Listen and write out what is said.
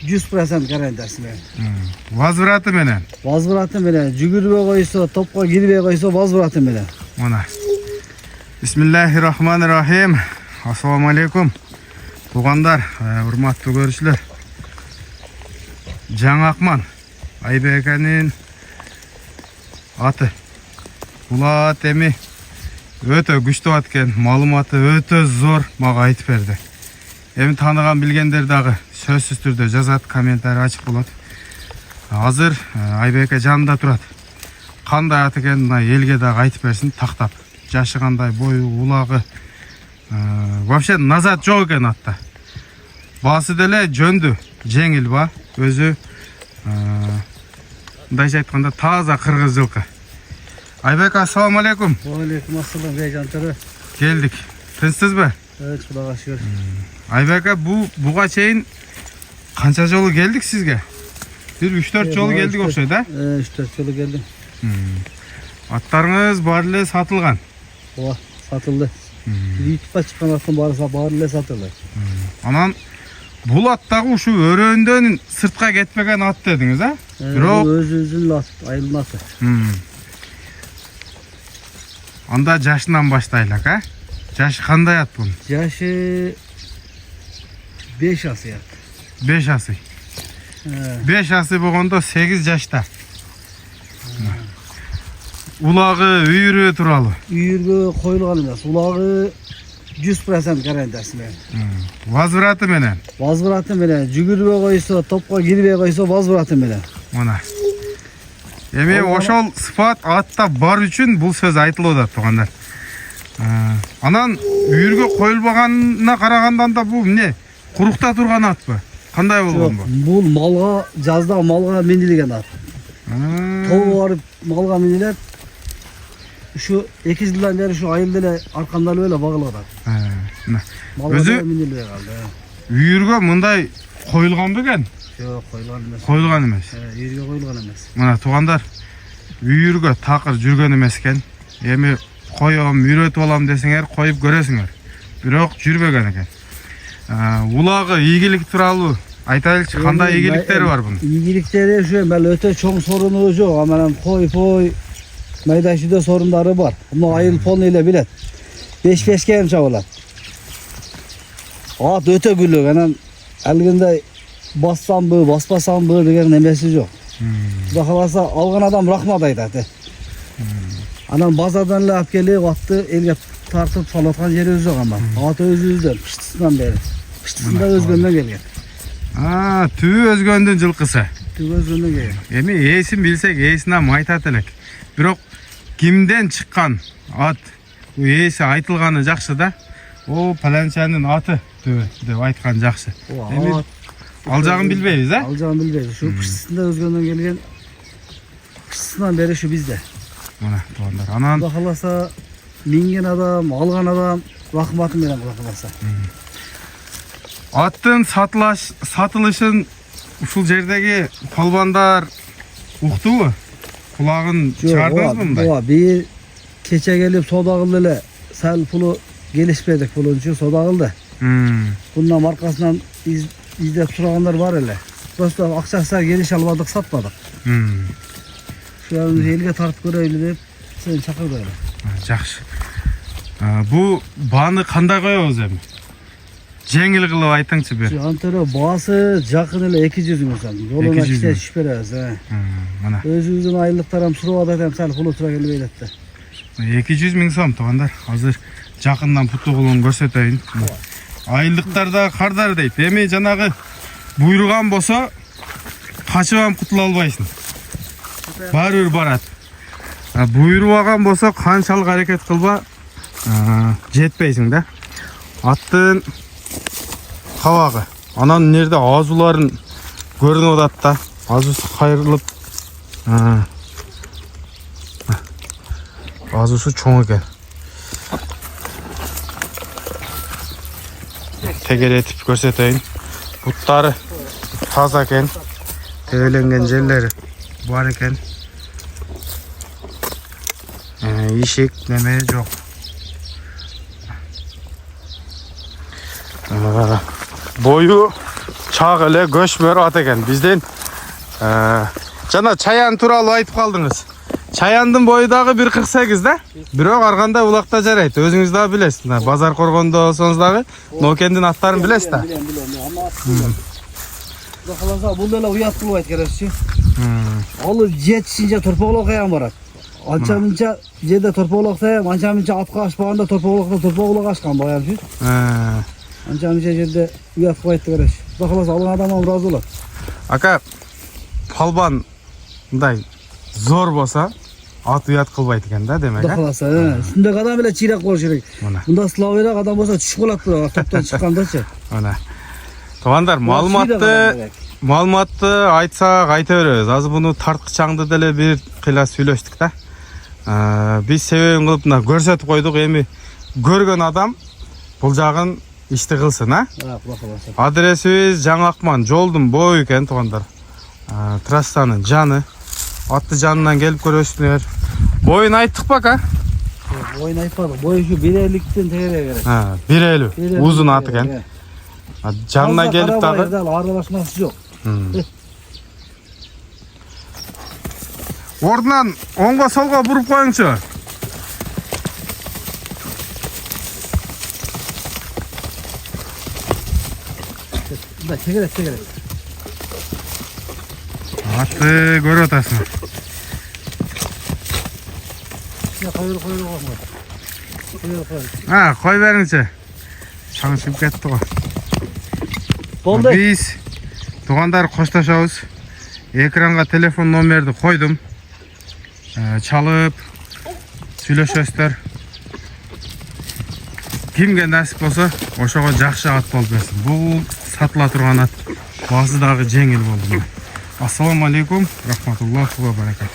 100% garantiyasi bilan. Vazvrati menen. Vazvrati bilan jugurib qo'ysa, topga girib qo'ysa vazvrati bilan. Mana. Bismillahirrahmanirrahim. Assalomu alaykum. Tuğanlar, hurmatli görüşler. Жаңақман Айбекенин аты. Булат эми өтө күчтүү ат экен. Маалыматы өтө зор мага айтып берди. Эми таныган билгендер дагы сөзсүз түрдө жазат, комментарий ачык болот. Азыр Айбеке жанында турат. Кандай ат экен мына элге дагы айтып берсин тактап. Жашы кандай, бою, улагы. Вообще назат жок экен атта. Басы деле жөндү, жеңил ба. Өзü мындайча айтканда таза кыргыз жылкы. Айбек, ассаламу алейкум. Алейкум ассалам, бейжан төрө. Келдик. Тынчсызбы? Evet, Кудайга шүгүр. Айбек, буга чейин канча жолу келдик сизге? Бир 3-4 жолу келдик окшойт, да? 3-4 жолу келдим. Аттарыңыз баары эле сатылган. Ооба, сатылды. YouTube'га чыккан аттын баары эле сатылды. Анан бул аттагы ушу өрөөндөн сыртка кетпеген ат дедиңиз, а? Бирок өзүбүздүн ат, айылдын аты. Анда жашынан баштайлык, а? Жашы кандай ат бунун? Жашы 5 асы ат. 5 асы. 5 асы болгондо 8 жашта. Улагы, үйүрү тууралуу. Үйүргө коюлган эмес. Улагы 100% гарантиясы менен. Вазvrati менен. Вазvrati менен жүгүрбөй койсо, топко кирбей койсо вазvrati менен. Мына. Эми ошол сыфат атта бар үчүн бул сөз айтылып атат тугандар. Анан үйүргө коюлбаганына карагандан да бул эмне? Курукта турган атпы? Кандай болгон бу? Бул малга, жазда малга минилген ат. Тоо барып малга минилет. Şu 2 yıldan beri şu ayıldı arkamdan öyle bağladı. Özü үйүргө мындай коюлган бекен? Yok, koyulgan emez. Koyulgan emez. Үйүргө koyulgan emez. Мына туугандар, үйүргө такыр жүргөн эмес экен. Эми коём, үйрөтүп алам десеңер, коюп көрөсүңөр. Бирок жүрбөгөн экен. Улагы, ийгилик тууралуу айтайлычы, кандай ийгиликтери бар бунун? Ийгиликтери şu мэл өтө чоң соруну жок, анан кой майда-шүйдө сорундары бар. Мына айыл полный эле билет. 5-5 hem чабылат. At өтө күлүк, анан алгындай бассамбы, баспасамбы деген эмеси жок. Кудай кааласа алган адам рахмат айтат. Анан базардан эле алып келип атты элге тартып салаткан жерибиз жок ама. Ат өзүбүздөн кыштысынан бери. Кыштысында өзгөндөн келген. Түбү өзгөндүн жылкысы. Түбү өзгөндөн келген. Эми ээсин билсек, ээсине айтат элек. Бирок кимден чыккан ат, ээси айтылганы жакшы да. О, паланчанын аты түбү деп айткан жакшы. Эми ал жагын билбейбиз, а? Ал жагын билбейбиз. Şu кыштысында өзгөндөн келген. Кыштысынан бери şu бизде. Мына туугандар. Анан Кудай кааласа минген адам, алган адам рахматы менен Кудай кааласа. Аттын сатылышын ушул жердеги полбандар уктубу? Kulağın çıkardınız mı bunda? Ооба, bir keçe gelip soda kıldı ele. Sel pulu gelişmedik pulun için soda kıldı. Bundan markasından izlep turaganlar var ele. Prosto akçaksa geliş almadık, satmadık. Şu an elge tartıp göreyle deyip sen çakır böyle. Жақсы. Bu bağını kандай koyuyoruz emi? Жеңил кылып айтыңчы бер. Antara bası jakın ele 200 mingson. Yoluna işte düşüp bereriz. Mana. Özümüzün aylıklarım surup atam sal pulu tura kelip eyletdi. 200 ming so'm tuğanlar. Hazır жақындан путугулун көрсөтөйүн. Айылдыктарда кардар дейт. Эми жанагы буйруган болсо качып ham кутула албайсың. Баары бир барат. Буйрубаган болсо канчалык аракет кылба жетпейсиң да. Аттын кабагы. Анан нерде азууларын көрүнүп атат да. Азуусу кайрылып. Азуусу чоң экен. Тегеретип көрсөтөйүн. Буттары таза экен. Тебеленген жерлери бар экен. Ишик неме жок. Бою чак эле көчмөр ат экен. Бизден жана чаян тууралуу айтып калдыңыз. Чаяндын бою дагы 1.48 да. Бирок арганда улакта жарайт. Өзүңүз дагы билесиз. Базар коргондо болсоңуз дагы Нокендин аттарын билесиз да. Билем. Бакаласа бул деле уят кылбайт керекчи. Ал жетишинче торпоголок аян барат. Анча мынча жерде торпоголок таям, анча мынча атка ашпаганда торпоголок ашкан баягы. Анча мынча жерде уят кылбайт керекчи. Бакаласа алган адам ыраазы болот. Ака палбан мындай зор болса ат уят кылбайт экен да, демек. Бакаласа, үстүндөгү адам эле чыйрак болуш керек. Мында слабыйраак адам болсо түшүп калат бирок топтон чыккандачы. Мына. Туугандар, маалыматты айтсак айта беребиз. Азыр буну тарткычаңды деле бир кыйла сүйлөштүк да. Биз себебин кылып мына көрсөтүп койдук. Эми көргөн адам бул жагын ишти кылсын, Бакаласа. Адресибиз Жаңы Акман, жолдун бою экен туугандар. Трассанын жаны. Атты жанынан келип көрөсүңөр. Боюн айттык ба ака? Боюн айтпадык. Бою ушу 1.50-тен тегере керек. 1.50 узун ат экен. Жанына келип дагы аралашмасы жок. Ордунан оңго солго буруп коюңчу. Да, тегере. Атты көрүп атасың. Койор. Кой бериңчи. Чаңышып кетти го. Болду. Биз туугандар коштошобуз. Экранга телефон номерди койдум. Чалып сүйлөшөсүздөр. Кимге насип болсо, ошого жакшы ат болуп берсин. Бул сатыла турган ат. Баасы дагы жеңил болду. Ассаламу алейкум, рахматуллахи ва баракатух.